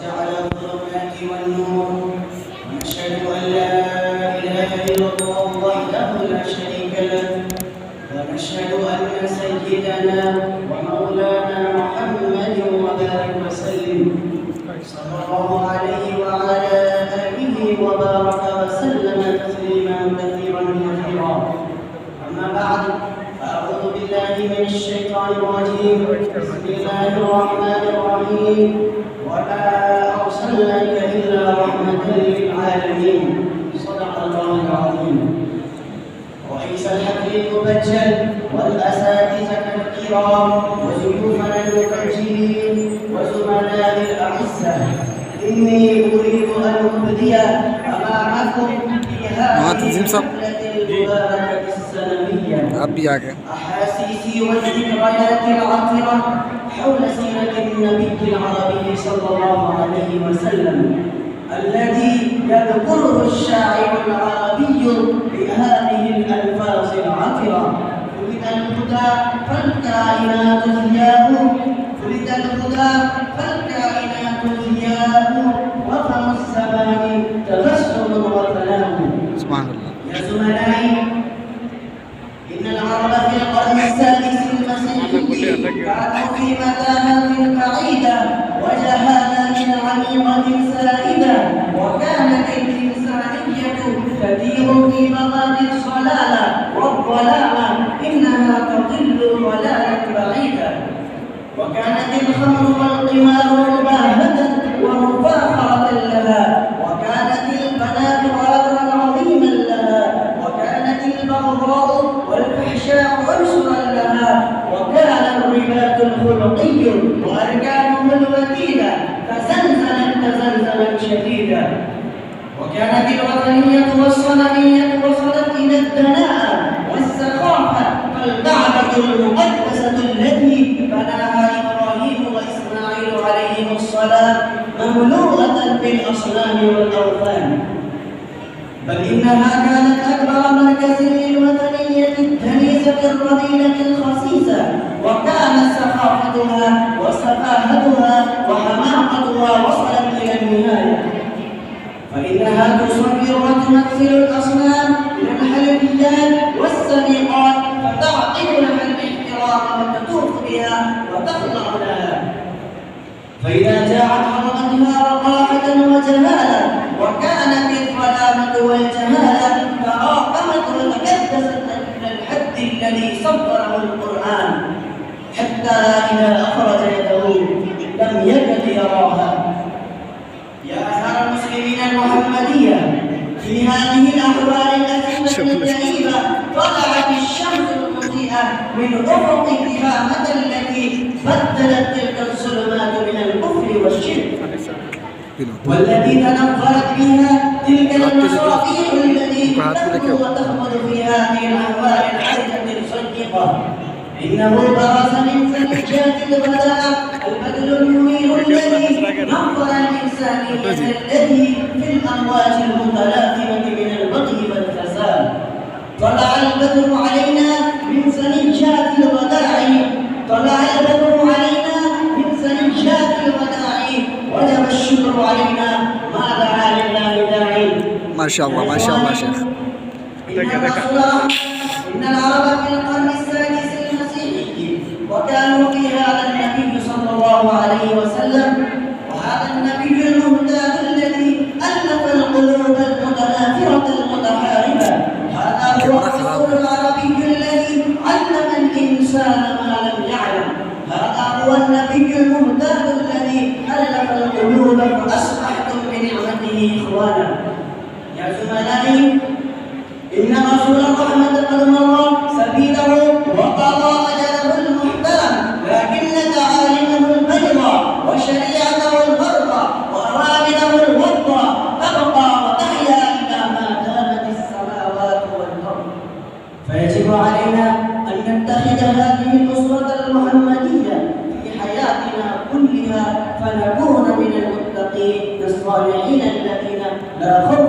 جعل الظلمات والنور ونشهد أن لا إله إلا الله وحده لا شريك له ونشهد أن سيدنا ومولانا محمد وبارك وسلم صلى الله عليه وعلى آله وبارك وسلم تسليما كثيرا كثيرا. أما بعد، فأعوذ بالله من الشيطان الرجيم. بسم الله الرحمن الرحيم. وما أرسلناك إلا رحمة للعالمين. صدق الله العظيم. رئيس الحفل المبجل والأساتذة الكرام وضيوفنا المبجلين وزملائي الأعزة، إني أريد أن أبدي أمامكم في هذه الحفلة المباركة السنوية أحاسيسي والذكريات العطرة حول سيرة النبي العربي صلى الله عليه وسلم، الذي يذكره الشاعر العربي بهذه الألفاظ العطرة: ولد الهدى فالكائنات ضياء، ولد الهدى فالكائنات ضياء، وفم الزمان تبسم وكلام. سبحان الله. يا زملائي، إن العرب في القرن السادس المسيحي كانوا في متاهات بعيدة وجهالات عميقة سائدة، وكانت الإنسانية تدير في بغاض الصلالة والظلامة، إنها تضل ضلالا بعيدا. وكانت الخمر والقمار مباهة ومفاخرة لها، وكانت البنات عارا عظيما لها، وكانت البغضاء والفحشاء عنصرا لها، وكان الرباط الخلقي واركانه الوتيله تزلزلت تزلزلا شديدا. وكانت الوثنيه والصنميه وصلت الى الدناءه والسخافه، فالكعبه المقدسه التي بناها ابراهيم واسماعيل عليهم السلام مملوءه بالاصنام والاوثان، بل إنها كانت أكبر مركز للوثنية الدنيسة الرذيلة الخسيسة، وكانت سخافتها وسفاهتها وحماقتها وصلت إلى النهاية، فإنها تصور وتمثل الأصنام من الحلبيات والسرقات، فتعقد لها الاحترام وتطوف بها وتخضع لها، فإذا جاءت عظمتها وقاحة وجمالا، وكانت الظلامة والجهالة تراكمت وتكدست إلى الحد الذي صدره القرآن، حتى إذا أخرج يده لم يكد يراها. يا أزهر المسلمين المحمدية، في هذه الأحوال الأسمة الكئيبة طلعت الشمس المضيئة من أفق التهامة التي بدلت تلك الظلمات من الكفر والشرك، والتي تنفرت بها تلك المصابيح التي تخطو وتخبط في هذه الأحوال العرجة الصدقة. إنه برز من فلكات البداء البدل المنير الذي نظر الإنسانية التي في الأمواج المتلاطمة من البغي والفساد. طلع البدر علينا من سنجات الوداع، طلع البدر علينا من سنجات الوداع، وجب الشكر علينا ما دعا لله داعي. ما شاء الله ما شاء الله يا شيخ. إن العرب في القرن السادس المسيحي وكانوا في هذا النبي صلى الله عليه وسلم، وهذا النبي المهتاد الذي ألف القلوب المتنافرة المتحاربة، هذا هو الرسول العربي الذي علم الإنسان ما لم يعلم، هذا هو النبي المهتاد الذي ألف القلوب فأصبحتم بنعمته إخوانا. يا زملائي، إن رسول الرحمة قد مضى سبيله وقضى أجله المحترم، لكن تعاليمه البيضاء وشريعته الغربى وأوامره الوضى تبقى وتحيا إلى ما دامت السماوات والأرض. فيجب علينا أن نتخذ هذه الأسوة المحمدية في حياتنا كلها، فنكون من المتقين الصالحين الذين لا خوف